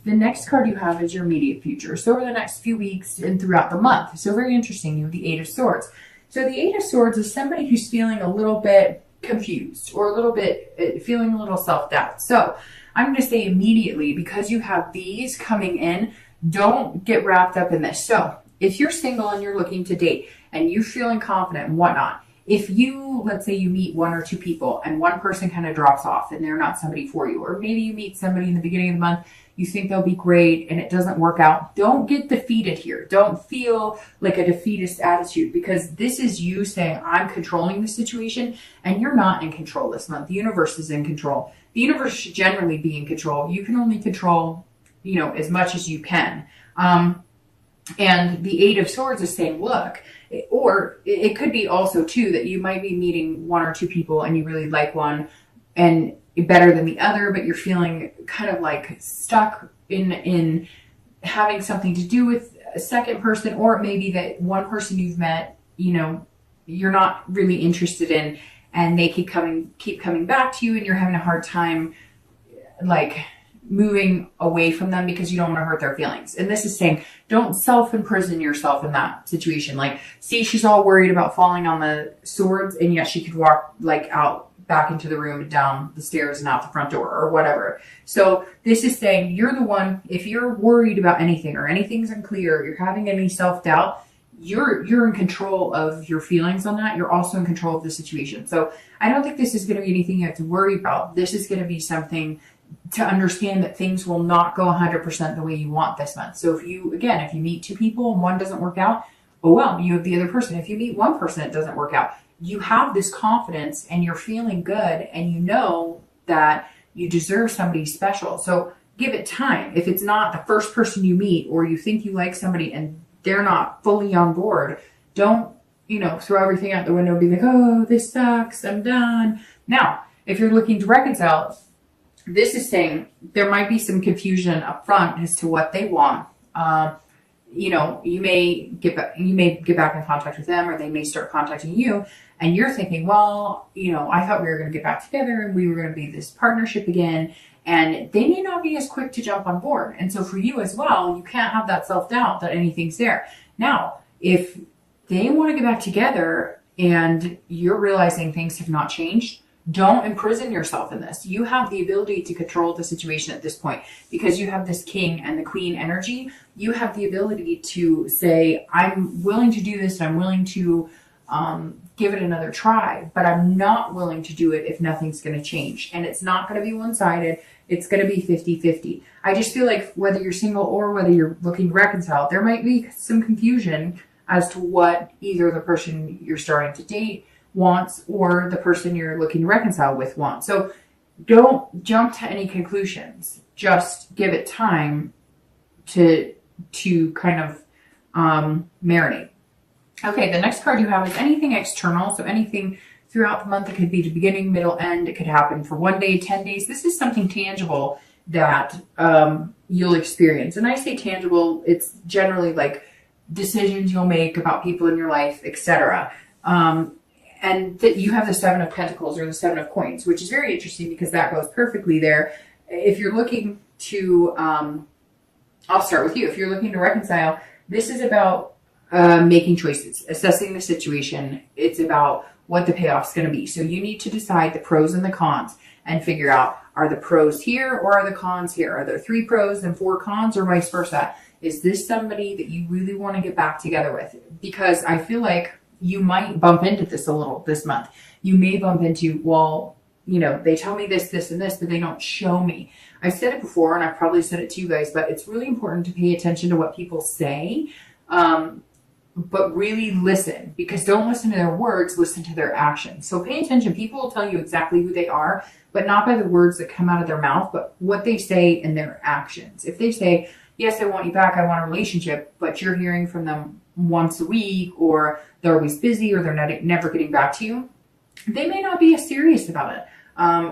the next card you have is your immediate future. So over the next few weeks and throughout the month. So very interesting. You have the Eight of Swords. So the Eight of Swords is somebody who's feeling a little bit confused or a little bit feeling a little self-doubt. So I'm going to say immediately, because you have these coming in, don't get wrapped up in this. So if you're single and you're looking to date and you're feeling confident and whatnot, if you, let's say you meet one or two people and one person kind of drops off and they're not somebody for you, or maybe you meet somebody in the beginning of the month, you think they'll be great and it doesn't work out, don't get defeated here. Don't feel like a defeatist attitude, because this is you saying, I'm controlling the situation, and you're not in control this month. The universe is in control. The universe should generally be in control. You can only control, as much as you can. And the Eight of Swords is saying, look, or it could be also too that you might be meeting one or two people and you really like one and better than the other, but you're feeling kind of like stuck in having something to do with a second person, or maybe that one person you've met, you're not really interested in, and they keep coming back to you, and you're having a hard time like moving away from them because you don't want to hurt their feelings. And this is saying, don't self-imprison yourself in that situation. Like, see, she's all worried about falling on the swords, and yet she could walk like out back into the room and down the stairs and out the front door or whatever. So this is saying, you're the one, if you're worried about anything or anything's unclear, you're having any self-doubt, you're in control of your feelings on that. You're also in control of the situation. So I don't think this is going to be anything you have to worry about. This is going to be something to understand that things will not go 100% the way you want this month. So if you meet two people and one doesn't work out, oh well, you have the other person. If you meet one person, it doesn't work out. You have this confidence and you're feeling good, and you know that you deserve somebody special. So give it time. If it's not the first person you meet, or you think you like somebody and they're not fully on board, don't, throw everything out the window and be like, oh, this sucks, I'm done. Now, if you're looking to reconcile, this is saying there might be some confusion up front as to what they want. You may get back in contact with them, or they may start contacting you, and you're thinking, well, I thought we were going to get back together and we were going to be this partnership again. And they may not be as quick to jump on board. And so for you as well, you can't have that self-doubt that anything's there. Now, if they want to get back together and you're realizing things have not changed, don't imprison yourself in this. You have the ability to control the situation at this point, because you have this King and the Queen energy. You have the ability to say, I'm willing to do this and I'm willing to give it another try, but I'm not willing to do it if nothing's going to change. And it's not going to be one-sided. It's going to be 50-50. I just feel like whether you're single or whether you're looking to reconcile, there might be some confusion as to what either the person you're starting to date wants or the person you're looking to reconcile with wants. So don't jump to any conclusions. Just give it time to kind of marinate. Okay, the next card you have is anything external. So anything throughout the month. It could be the beginning, middle, end. It could happen for 1 day, 10 days. This is something tangible that you'll experience. And I say tangible, it's generally like decisions you'll make about people in your life, etc. And that you have the Seven of Pentacles or the Seven of Coins, which is very interesting because that goes perfectly there. If you're looking to, I'll start with you. If you're looking to reconcile, this is about making choices, assessing the situation. It's about what the payoff's going to be. So you need to decide the pros and the cons and figure out, are the pros here or are the cons here? Are there 3 pros and 4 cons, or vice versa? Is this somebody that you really want to get back together with? Because I feel like you might bump into this a little this month. You may bump into, well, they tell me this, this, and this, but they don't show me. I've said it before, and I've probably said it to you guys, but it's really important to pay attention to what people say. But really listen, because don't listen to their words, listen to their actions. So pay attention. People will tell you exactly who they are, but not by the words that come out of their mouth, but what they say in their actions. If they say, yes, I want you back, I want a relationship, but you're hearing from them once a week, or they're always busy, or they're never getting back to you, they may not be as serious about it.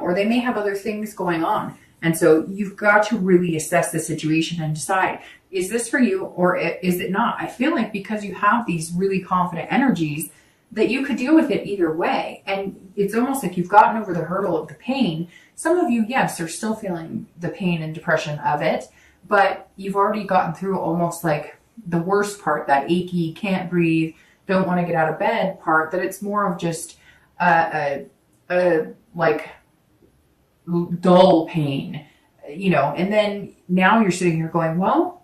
Or they may have other things going on. And so you've got to really assess the situation and decide, is this for you or is it not? I feel like because you have these really confident energies that you could deal with it either way. And it's almost like you've gotten over the hurdle of the pain. Some of you, yes, are still feeling the pain and depression of it, but you've already gotten through almost like the worst part, that achy, can't breathe, don't want to get out of bed part, that it's more of just like dull pain, you know. And then now you're sitting here going, well,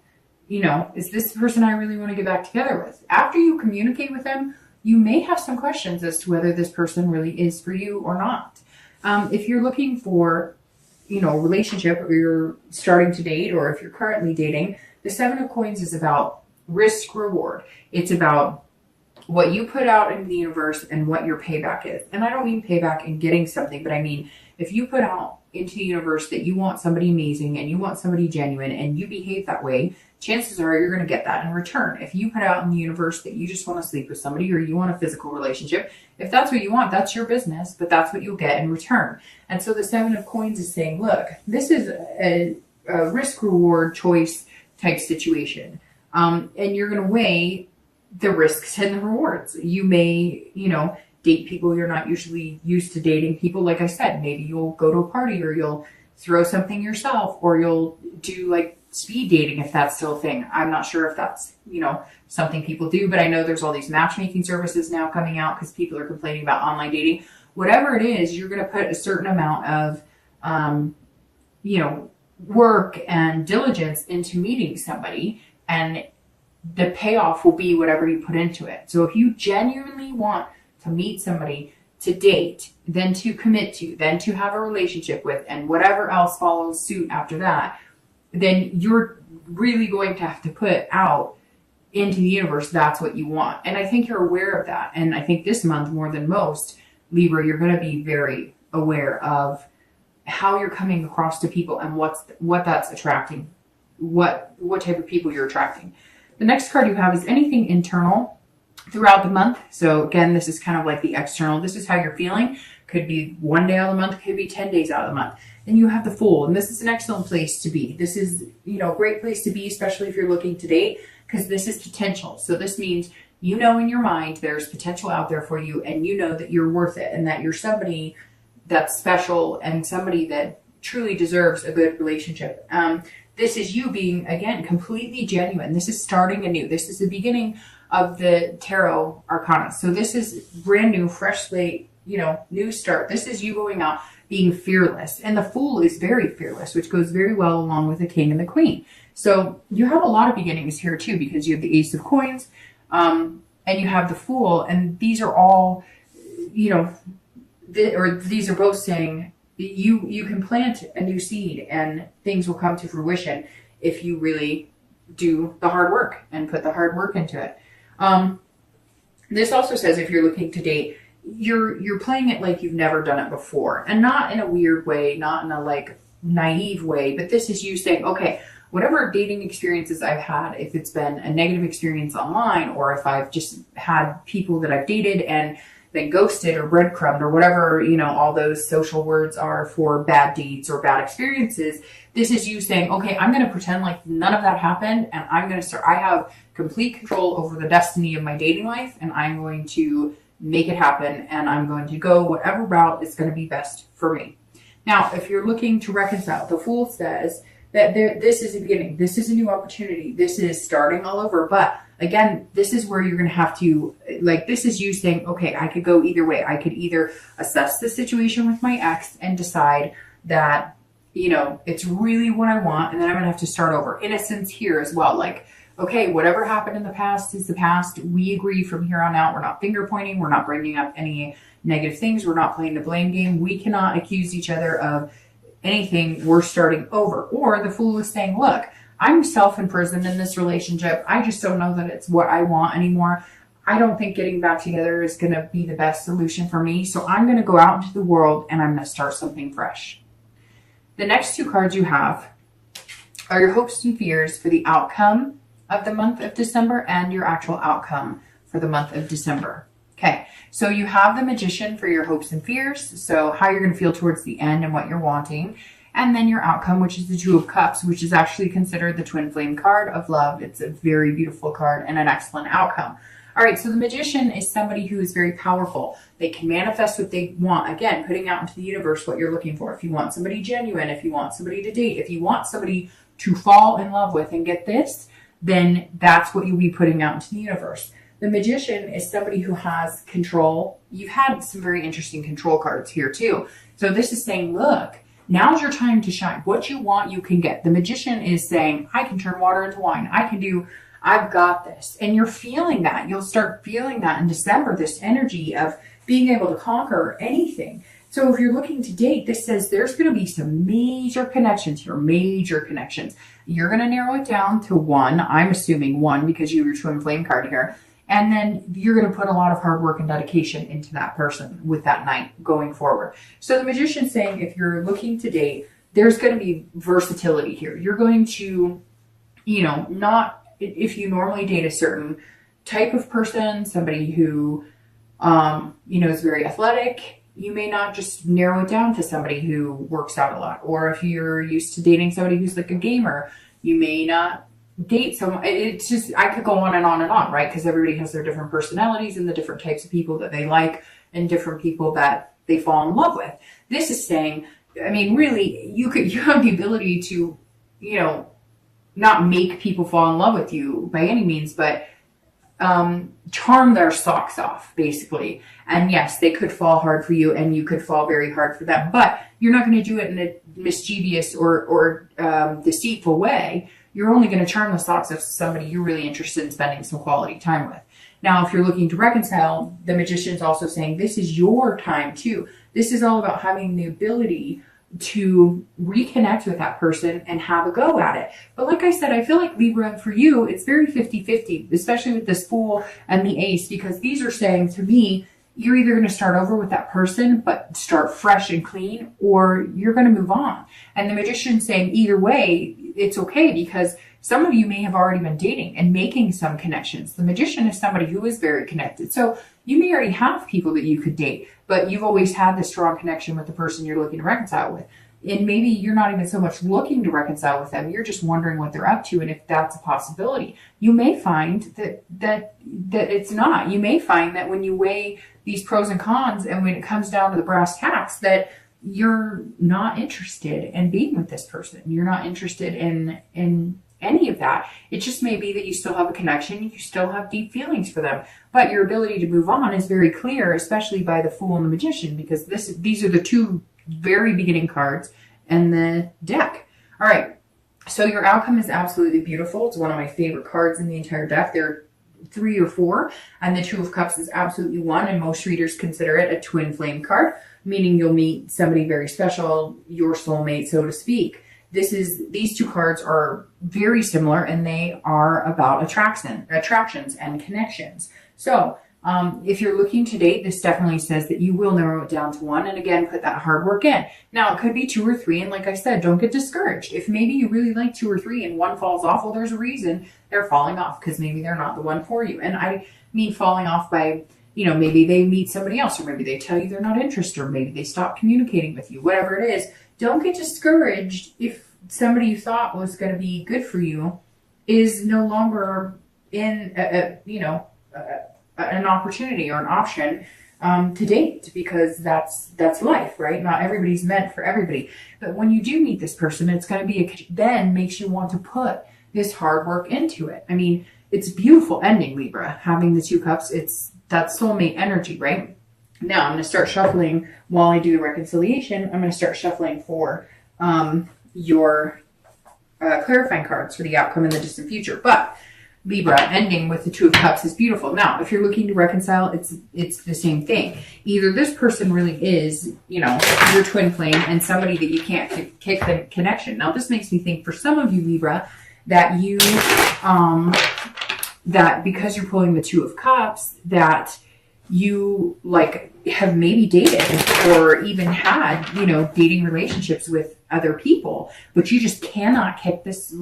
you know, is this the person I really want to get back together with? After you communicate with them, you may have some questions as to whether this person really is for you or not. If you're looking for, you know, a relationship, or you're starting to date, or if you're currently dating, the Seven of Coins is about risk reward. It's about what you put out into the universe and what your payback is. And I don't mean payback in getting something, but I mean, if you put out into the universe that you want somebody amazing and you want somebody genuine and you behave that way, chances are you're going to get that in return. If you put out in the universe that you just want to sleep with somebody, or you want a physical relationship, if that's what you want, that's your business, but that's what you'll get in return. And so the Seven of Coins is saying, look, this is a risk reward choice type situation. And you're going to weigh the risks and the rewards. You may, you know, date people you're not usually used to dating. People, like I said, maybe you'll go to a party, or you'll throw something yourself, or you'll do like speed dating, if that's still a thing. I'm not sure if that's, you know, something people do, but I know there's all these matchmaking services now coming out because people are complaining about online dating. Whatever it is, you're going to put a certain amount of, you know, work and diligence into meeting somebody, and the payoff will be whatever you put into it. So if you genuinely want to meet somebody, to date, then to commit to, then to have a relationship with, and whatever else follows suit after that, then you're really going to have to put out into the universe that's what you want. And I think you're aware of that. And I think this month, more than most, Libra, you're going to be very aware of how you're coming across to people and what that's attracting, what type of people you're attracting. The next card you have is anything internal throughout the month. So again, this is kind of like the external. This is how you're feeling. Could be one day out of the month, could be 10 days out of the month. Then you have the Fool, and this is an excellent place to be. This is, you know, a great place to be, especially if you're looking to date, because this is potential. So this means, you know, in your mind, there's potential out there for you, and you know that you're worth it, and that you're somebody that's special and somebody that truly deserves a good relationship. This is you being, again, completely genuine. This is starting anew. This is the beginning of the tarot arcana. So this is brand new, fresh slate, you know, new start. This is you going out being fearless. And the Fool is very fearless, which goes very well along with the King and the Queen. So you have a lot of beginnings here too, because you have the Ace of Coins, and you have the Fool. And these are all, you know, these are both saying you can plant a new seed and things will come to fruition if you really do the hard work and put the hard work into it. This also says if you're looking to date, you're playing it like you've never done it before, and not in a weird way, not in a like naive way, but this is you saying, okay, whatever dating experiences I've had, if it's been a negative experience online, or if I've just had people that I've dated and then ghosted or breadcrumbed or whatever, you know, all those social words are for bad dates or bad experiences. This is you saying, okay, I'm going to pretend like none of that happened, and I'm going to start, I have complete control over the destiny of my dating life, and I'm going to make it happen, and I'm going to go whatever route is going to be best for me. Now, if you're looking to reconcile, the Fool says that this is a beginning. This is a new opportunity. This is starting all over. But again, this is where you're going to have to, like, this is you saying, okay, I could go either way. I could either assess the situation with my ex and decide that, you know, it's really what I want, and then I'm going to have to start over. Innocence here as well. Like, okay, whatever happened in the past is the past. We agree from here on out. We're not finger pointing. We're not bringing up any negative things. We're not playing the blame game. We cannot accuse each other of anything. We're starting over. Or the Fool is saying, look, I'm self-imprisoned in this relationship. I just don't know that it's what I want anymore. I don't think getting back together is going to be the best solution for me. So I'm going to go out into the world and I'm going to start something fresh. The next two cards you have are your hopes and fears for the outcome of the month of December and your actual outcome for the month of December. Okay, so you have the Magician for your hopes and fears, so how you're going to feel towards the end and what you're wanting, and then your outcome, which is the Two of Cups, which is actually considered the twin flame card of love. It's a very beautiful card and an excellent outcome. All right, so the Magician is somebody who is very powerful. They can manifest what they want. Again, putting out into the universe what you're looking for. If you want somebody genuine, if you want somebody to date, if you want somebody to fall in love with and get this, then that's what you'll be putting out into the universe. The Magician is somebody who has control. You've had some very interesting control cards here too. So this is saying, look, now's your time to shine. What you want, you can get. The Magician is saying, I can turn water into wine. I've got this. And you're feeling that. You'll start feeling that in December, this energy of being able to conquer anything. So if you're looking to date, this says there's going to be some major connections here, major connections. You're going to narrow it down to one. I'm assuming one because you were twin flame card here. And then you're going to put a lot of hard work and dedication into that person with that night going forward. So the Magician's saying if you're looking to date, there's going to be versatility here. You're going to, not, if you normally date a certain type of person, somebody who, is very athletic, you may not just narrow it down to somebody who works out a lot. Or if you're used to dating somebody who's like a gamer, you may not date someone. It's just, I could go on and on and on, right? Because everybody has their different personalities and the different types of people that they like and different people that they fall in love with. This is saying, really, you have the ability to, not make people fall in love with you by any means, but charm their socks off, basically. And yes, they could fall hard for you and you could fall very hard for them, but you're not going to do it in a mischievous or deceitful way. You're only going to charm the socks off somebody you're really interested in spending some quality time with. Now, if you're looking to reconcile, the Magician's also saying this is your time too. This is all about having the ability to reconnect with that person and have a go at it. But like I said, I feel like Libra, for you, it's very 50-50, especially with this Fool and the Ace, because these are saying to me, you're either going to start over with that person, but start fresh and clean, or you're going to move on. And the Magician's saying either way, it's okay, because some of you may have already been dating and making some connections. The Magician is somebody who is very connected. So you may already have people that you could date, but you've always had this strong connection with the person you're looking to reconcile with. And maybe you're not even so much looking to reconcile with them. You're just wondering what they're up to and if that's a possibility. You may find that it's not. You may find that when you weigh these pros and cons and when it comes down to the brass tacks, that you're not interested in being with this person. You're not interested in any of that. It just may be that you still have a connection. You still have deep feelings for them, but your ability to move on is very clear, especially by the Fool and the Magician, because these are the two very beginning cards and the deck. All right. So your outcome is absolutely beautiful. It's one of my favorite cards in the entire deck. There are 3 or 4, and the Two of Cups is absolutely 1. And most readers consider it a twin flame card, meaning you'll meet somebody very special, your soulmate, so to speak. These two cards are very similar, and they are about attractions and connections. So if you're looking to date, this definitely says that you will narrow it down to 1, and again, put that hard work in. Now, it could be 2 or 3, and like I said, don't get discouraged. If maybe you really like 2 or 3 and one falls off, well, there's a reason they're falling off, because maybe they're not the one for you. And I mean falling off by, maybe they meet somebody else, or maybe they tell you they're not interested, or maybe they stop communicating with you, whatever it is. Don't get discouraged if somebody you thought was going to be good for you is no longer in an opportunity or an option to date, because that's life, right? Not everybody's meant for everybody. But when you do meet this person, it's going to be then makes you want to put this hard work into it. I mean, it's a beautiful ending, Libra, having the 2 cups. It's that soulmate energy, right? Now I'm going to start shuffling while I do the reconciliation. I'm going to start shuffling for your clarifying cards for the outcome in the distant future. But Libra ending with the 2 of Cups is beautiful. Now, if you're looking to reconcile, it's the same thing. Either this person really is, your twin flame and somebody that you can't kick the connection. Now, this makes me think for some of you, Libra, that you, that because you're pulling the 2 of Cups, that you have maybe dated or even had, dating relationships with other people, but you just cannot kick this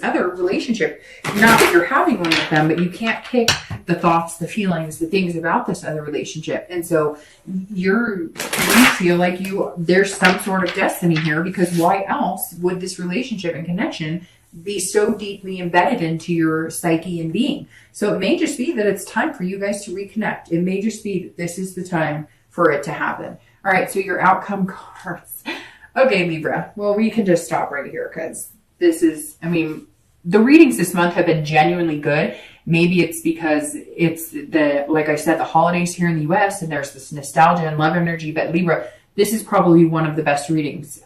other relationship. Not that you're having one with them, but you can't kick the thoughts, the feelings, the things about this other relationship. And so you feel like there's some sort of destiny here, because why else would this relationship and connection be so deeply embedded into your psyche and being? So it may just be that it's time for you guys to reconnect. It may just be that this is the time for it to happen. All right, so your outcome cards. Okay, Libra. Well, we can just stop right here, because This is, I mean, the readings this month have been genuinely good. Maybe it's because it's like I said, the holidays here in the US and there's this nostalgia and love energy. But Libra, this is probably one of the best readings.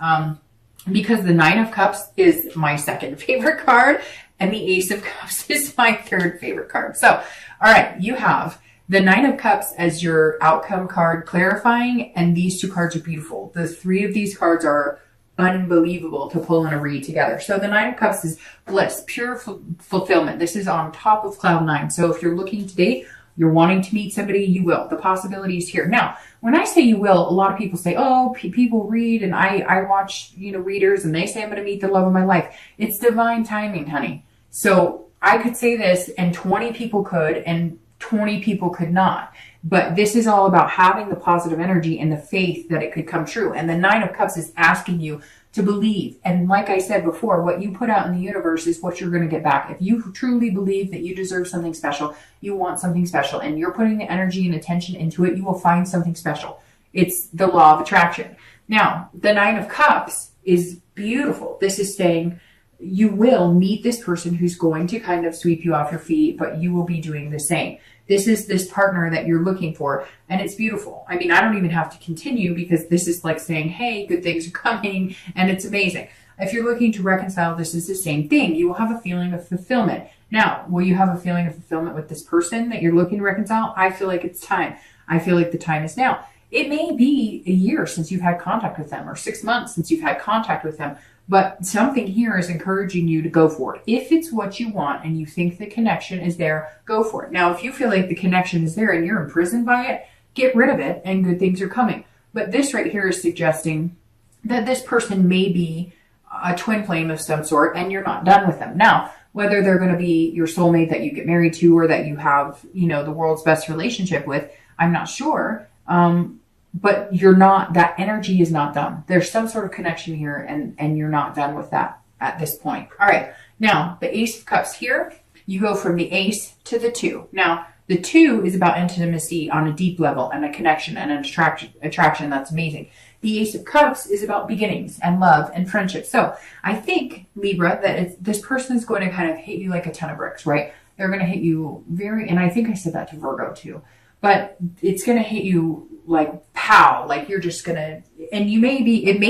Because the Nine of Cups is my second favorite card and the Ace of Cups is my third favorite card. So, all right, you have the Nine of Cups as your outcome card clarifying, and these two cards are beautiful. The three of these cards are unbelievable to pull in a read together. So the Nine of Cups is bliss, pure fulfillment. This is on top of cloud nine. So if you're looking to date, you're wanting to meet somebody, you will. The possibility is here. Now, when I say you will, a lot of people say, oh, people read, and I watch, readers, and they say I'm going to meet the love of my life. It's divine timing, honey. So I could say this, and 20 people could, and 20 people could not. But this is all about having the positive energy and the faith that it could come true. And the Nine of Cups is asking you to believe. And like I said before, what you put out in the universe is what you're going to get back. If you truly believe that you deserve something special, you want something special, and you're putting the energy and attention into it, you will find something special. It's the law of attraction. Now, the Nine of Cups is beautiful. This is saying you will meet this person who's going to kind of sweep you off your feet, but you will be doing the same. This is this partner that you're looking for, and it's beautiful. I mean, I don't even have to continue because this is like saying, hey, good things are coming, and it's amazing. If you're looking to reconcile, this is the same thing. You will have a feeling of fulfillment. Now, will you have a feeling of fulfillment with this person that you're looking to reconcile? I feel like it's time. I feel like the time is now. It may be a year since you've had contact with them, or 6 months since you've had contact with them, but something here is encouraging you to go for it. If it's what you want and you think the connection is there, go for it. Now, if you feel like the connection is there and you're imprisoned by it, get rid of it and good things are coming. But this right here is suggesting that this person may be a twin flame of some sort and you're not done with them. Now, whether they're going to be your soulmate that you get married to or that you have, the world's best relationship with, I'm not sure. But you're not, that energy is not done. There's some sort of connection here and you're not done with that at this point. All right. Now, the Ace of Cups here, you go from the Ace to the Two. Now, the Two is about intimacy on a deep level and a connection and an attraction that's amazing. The Ace of Cups is about beginnings and love and friendship. So I think, Libra, that this person is going to kind of hit you like a ton of bricks, right? They're going to hit you and I think I said that to Virgo too, but it's going to hit you like pow, like you're just gonna, and it may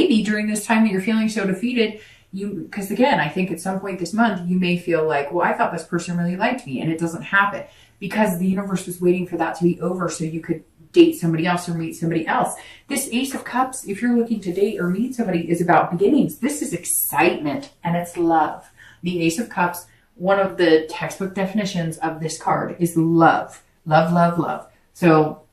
be during this time that you're feeling so defeated, because again, I think at some point this month, you may feel like, well, I thought this person really liked me, and it doesn't happen because the universe was waiting for that to be over so you could date somebody else or meet somebody else. This Ace of Cups, if you're looking to date or meet somebody, is about beginnings. This is excitement and it's love. The Ace of Cups, one of the textbook definitions of this card is love. Love, love, love. So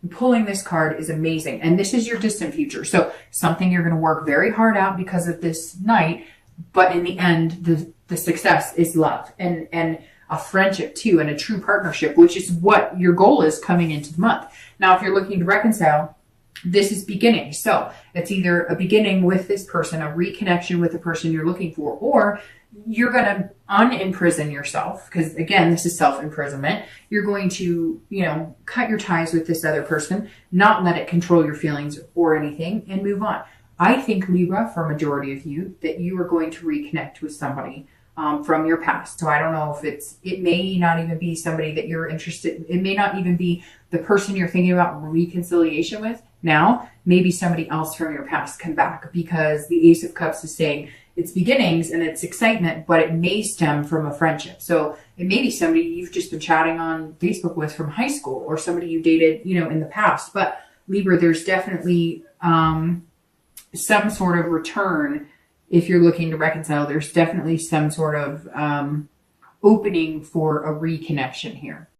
pulling this card is amazing. And this is your distant future. So something you're going to work very hard out because of this night. But in the end, the success is love and a friendship too, and a true partnership, which is what your goal is coming into the month. Now, if you're looking to reconcile, this is beginning. So it's either a beginning with this person, a reconnection with the person you're looking for, or you're going to unimprison yourself, because again, this is self-imprisonment. You're going to, cut your ties with this other person, not let it control your feelings or anything, and move on. I think, Libra, for a majority of you, that you are going to reconnect with somebody from your past. So I don't know if it may not even be somebody that you're interested. It may not even be the person you're thinking about reconciliation with now. Maybe somebody else from your past come back, because the Ace of Cups is saying it's beginnings and it's excitement, but it may stem from a friendship. So it may be somebody you've just been chatting on Facebook with from high school, or somebody you dated, in the past. But Libra, there's definitely some sort of return. If you're looking to reconcile, there's definitely some sort of opening for a reconnection here.